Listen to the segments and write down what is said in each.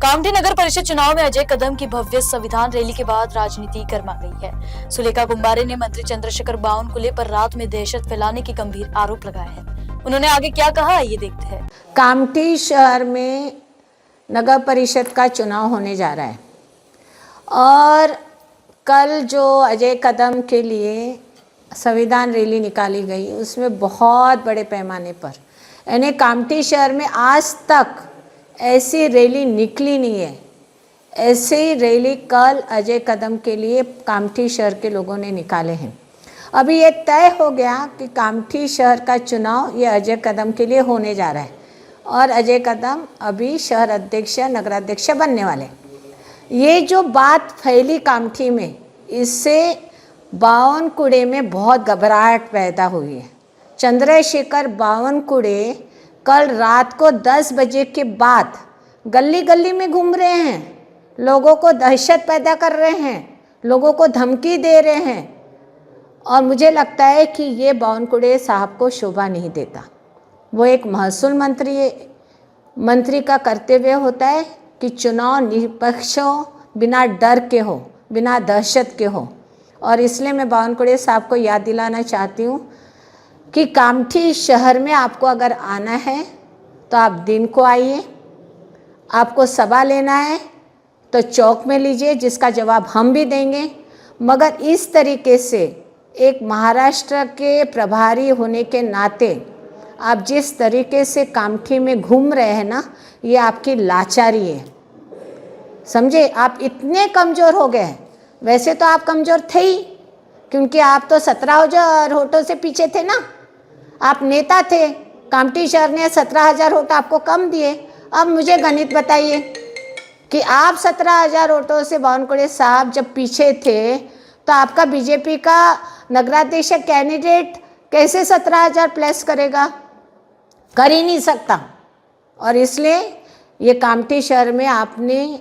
कामठी नगर परिषद चुनाव में अजय कदम की भव्य संविधान रैली के बाद राजनीति गर्मा गई है। सुलेखा कुंभारे ने मंत्री चंद्रशेखर बावनकुले पर रात में दहशत फैलाने के गंभीर आरोप लगाए हैं। उन्होंने आगे क्या कहा, ये देखते हैं। कामठी शहर में नगर परिषद का चुनाव होने जा रहा है और कल जो अजय कदम के लिए संविधान रैली निकाली गई उसमें बहुत बड़े पैमाने पर यानी कामठी शहर में आज तक ऐसी रैली निकली नहीं है। ऐसी रैली कल अजय कदम के लिए कामठी शहर के लोगों ने निकाले हैं। अभी ये तय हो गया कि कामठी शहर का चुनाव ये अजय कदम के लिए होने जा रहा है और अजय कदम अभी शहर अध्यक्ष नगराध्यक्ष बनने वाले। ये जो बात फैली कामठी में, इससे बावनकुड़े में बहुत घबराहट पैदा हुई है। चंद्रशेखर बावनकुड़े कल रात को 10 बजे के बाद गली गली में घूम रहे हैं, लोगों को दहशत पैदा कर रहे हैं, लोगों को धमकी दे रहे हैं और मुझे लगता है कि ये बावनकुड़े साहब को शोभा नहीं देता। वो एक महसूल मंत्री का कर्तव्य होता है कि चुनाव निष्पक्ष हो, बिना डर के हो, बिना दहशत के हो। और इसलिए मैं बावनकुड़े साहब को याद दिलाना चाहती हूँ कि कामठी शहर में आपको अगर आना है तो आप दिन को आइए, आपको सभा लेना है तो चौक में लीजिए, जिसका जवाब हम भी देंगे। मगर इस तरीके से एक महाराष्ट्र के प्रभारी होने के नाते आप जिस तरीके से कामठी में घूम रहे हैं ना, ये आपकी लाचारी है। समझे, आप इतने कमज़ोर हो गए हैं। वैसे तो आप कमज़ोर थे ही, क्योंकि आप तो 17,000 वोटों से पीछे थे ना, आप नेता थे। कामठी शहर ने 17,000 वोट आपको कम दिए। अब मुझे गणित बताइए कि आप 17,000 वोटों से बावनकुड़े साहब जब पीछे थे तो आपका बीजेपी का नगराध्यक्ष कैंडिडेट कैसे 17,000 प्लस करेगा? कर ही नहीं सकता। और इसलिए ये कामठी शहर में आपने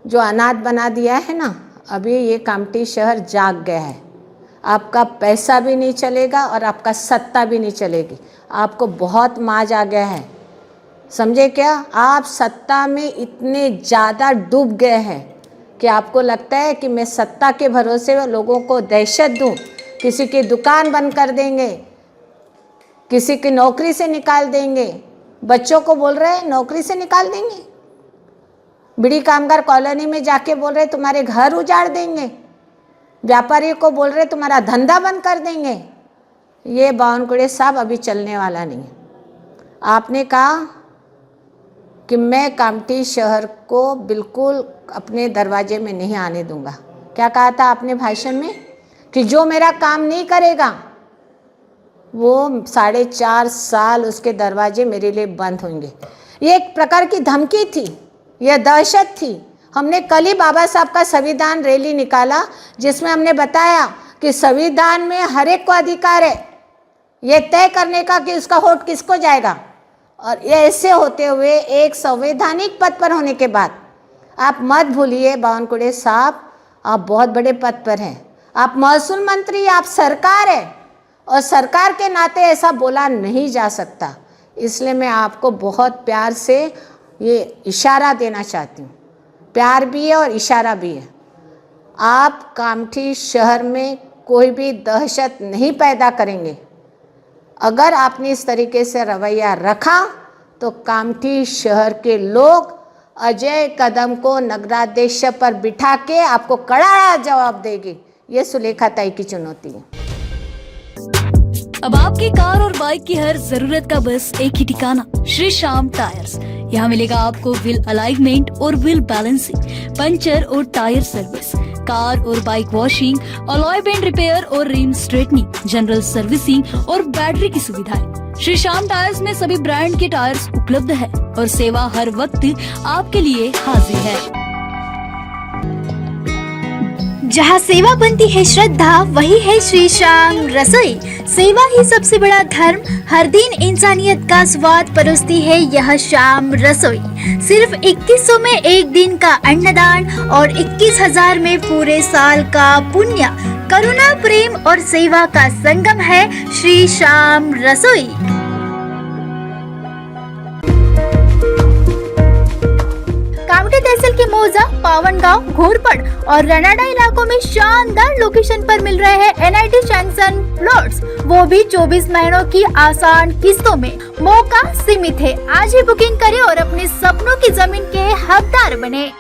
जो अनाथ बना दिया है ना, अभी ये कामठी शहर जाग गया है। आपका पैसा भी नहीं चलेगा और आपका सत्ता भी नहीं चलेगी। आपको बहुत माज आ गया है। समझे क्या? आप सत्ता में इतने ज़्यादा डूब गए हैं कि आपको लगता है कि मैं सत्ता के भरोसे लोगों को दहशत दूं, किसी की दुकान बंद कर देंगे, किसी की नौकरी से निकाल देंगे। बच्चों को बोल रहे हैं नौकरी से निकाल देंगे, बीड़ी कामगार कॉलोनी में जाके बोल रहे तुम्हारे घर उजाड़ देंगे, व्यापारी को बोल रहे तुम्हारा धंधा बंद कर देंगे। ये बावनकुड़े साहब अभी चलने वाला नहीं है। आपने कहा कि मैं कामठी शहर को बिल्कुल अपने दरवाजे में नहीं आने दूंगा। क्या कहा था आपने भाषण में? कि जो मेरा काम नहीं करेगा वो 4.5 साल उसके दरवाजे मेरे लिए बंद होंगे। ये एक प्रकार की धमकी थी, यह दहशत थी। हमने कल ही बाबा साहब का संविधान रैली निकाला, जिसमें हमने बताया कि संविधान में हर एक को अधिकार है ये तय करने का कि उसका वोट किसको जाएगा। और ये ऐसे होते हुए एक संवैधानिक पद पर होने के बाद आप मत भूलिए बावनकुड़े साहब, आप बहुत बड़े पद पर हैं। आप महसूल मंत्री, आप सरकार है और सरकार के नाते ऐसा बोला नहीं जा सकता। इसलिए मैं आपको बहुत प्यार से ये इशारा देना चाहती हूँ। प्यार भी है और इशारा भी है। आप कामठी शहर में कोई भी दहशत नहीं पैदा करेंगे। अगर आपने इस तरीके से रवैया रखा तो कामठी शहर के लोग अजय कदम को नगराध्यक्ष पर बिठा के आपको कड़ा जवाब देगी। ये सुलेखा ताई की चुनौती है। अब आपकी कार और बाइक की हर जरूरत का बस एक ही ठिकाना, श्री श्याम टायर्स। यहाँ मिलेगा आपको व्हील अलाइनमेंट और व्हील बैलेंसिंग, पंचर और टायर सर्विस, कार और bike washing, alloy bend repair और रिम स्ट्रेटनिंग, जनरल सर्विसिंग और बैटरी की सुविधाएं। श्री श्याम टायर्स में सभी ब्रांड के टायर्स उपलब्ध है और सेवा हर वक्त आपके लिए हाजिर है। जहाँ सेवा बनती है श्रद्धा, वही है श्री श्याम रसोई। सेवा ही सबसे बड़ा धर्म, हर दिन इंसानियत का स्वाद परोसती है यह श्याम रसोई। सिर्फ 2100 में एक दिन का अन्नदान और 21,000 में पूरे साल का पुण्य। करुणा, प्रेम और सेवा का संगम है श्री श्याम रसोई। कामठी तहसील के मौजा, पावन गांव, घोरपड़ और रनाडा इलाकों में शानदार लोकेशन पर मिल रहे हैं एनआईटी सैंक्शन प्लॉट्स, वो भी 24 महीनों की आसान किस्तों में। मौका सीमित है, आज ही बुकिंग करें और अपने सपनों की जमीन के हकदार बने।